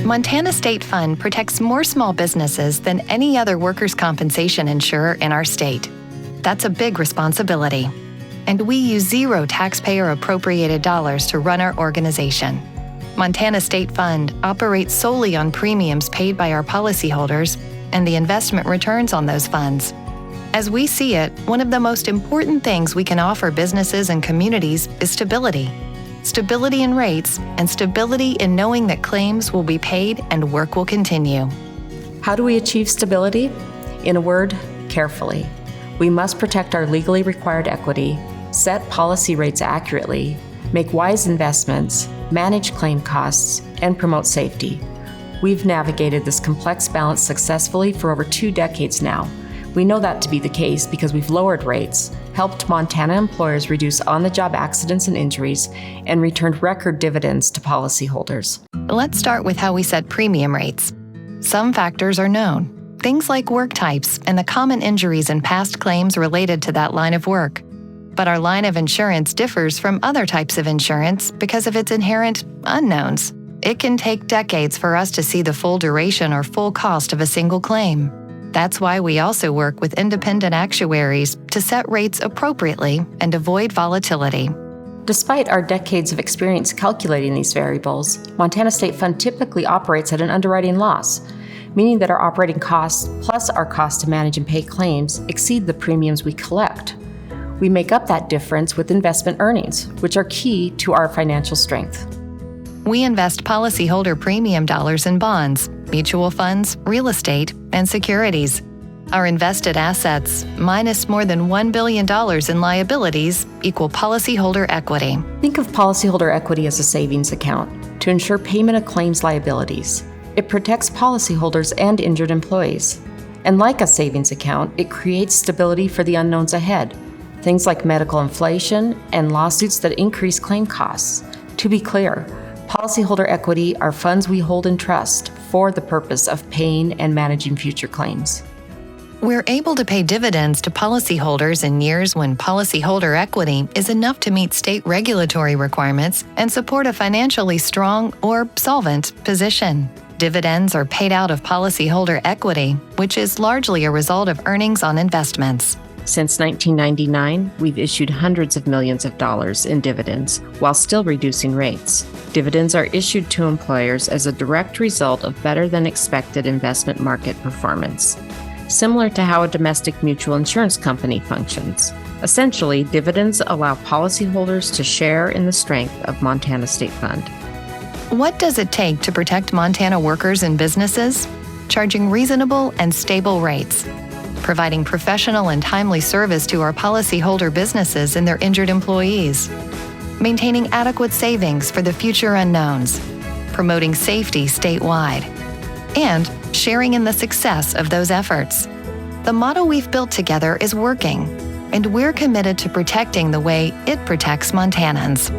Montana State Fund protects more small businesses than any other workers' compensation insurer in our state. That's a big responsibility. And we use zero taxpayer-appropriated dollars to run our organization. Montana State Fund operates solely on premiums paid by our policyholders and the investment returns on those funds. As we see it, one of the most important things we can offer businesses and communities is stability. Stability in rates and stability in knowing that claims will be paid and work will continue. How do we achieve stability? In a word, carefully. We must protect our legally required equity, set policy rates accurately, make wise investments, manage claim costs, and promote safety. We've navigated this complex balance successfully for over 2 decades now. We know that to be the case because we've lowered rates, helped Montana employers reduce on-the-job accidents and injuries, and returned record dividends to policyholders. Let's start with how we set premium rates. Some factors are known, things like work types and the common injuries and past claims related to that line of work. But our line of insurance differs from other types of insurance because of its inherent unknowns. It can take decades for us to see the full duration or full cost of a single claim. That's why we also work with independent actuaries to set rates appropriately and avoid volatility. Despite our decades of experience calculating these variables, Montana State Fund typically operates at an underwriting loss, meaning that our operating costs plus our cost to manage and pay claims exceed the premiums we collect. We make up that difference with investment earnings, which are key to our financial strength. We invest policyholder premium dollars in bonds, mutual funds, real estate, and securities. Our invested assets, minus more than $1 billion in liabilities, equal policyholder equity. Think of policyholder equity as a savings account to ensure payment of claims liabilities. It protects policyholders and injured employees. And like a savings account, it creates stability for the unknowns ahead, things like medical inflation and lawsuits that increase claim costs. To be clear, policyholder equity are funds we hold in trust for the purpose of paying and managing future claims. We're able to pay dividends to policyholders in years when policyholder equity is enough to meet state regulatory requirements and support a financially strong or solvent position. Dividends are paid out of policyholder equity, which is largely a result of earnings on investments. Since 1999, we've issued hundreds of millions of dollars in dividends while still reducing rates. Dividends are issued to employers as a direct result of better than expected investment market performance, similar to how a domestic mutual insurance company functions. Essentially, dividends allow policyholders to share in the strength of Montana State Fund. What does it take to protect Montana workers and businesses? Charging reasonable and stable rates, providing professional and timely service to our policyholder businesses and their injured employees, maintaining adequate savings for the future unknowns, promoting safety statewide, and sharing in the success of those efforts. The model we've built together is working, and we're committed to protecting the way it protects Montanans.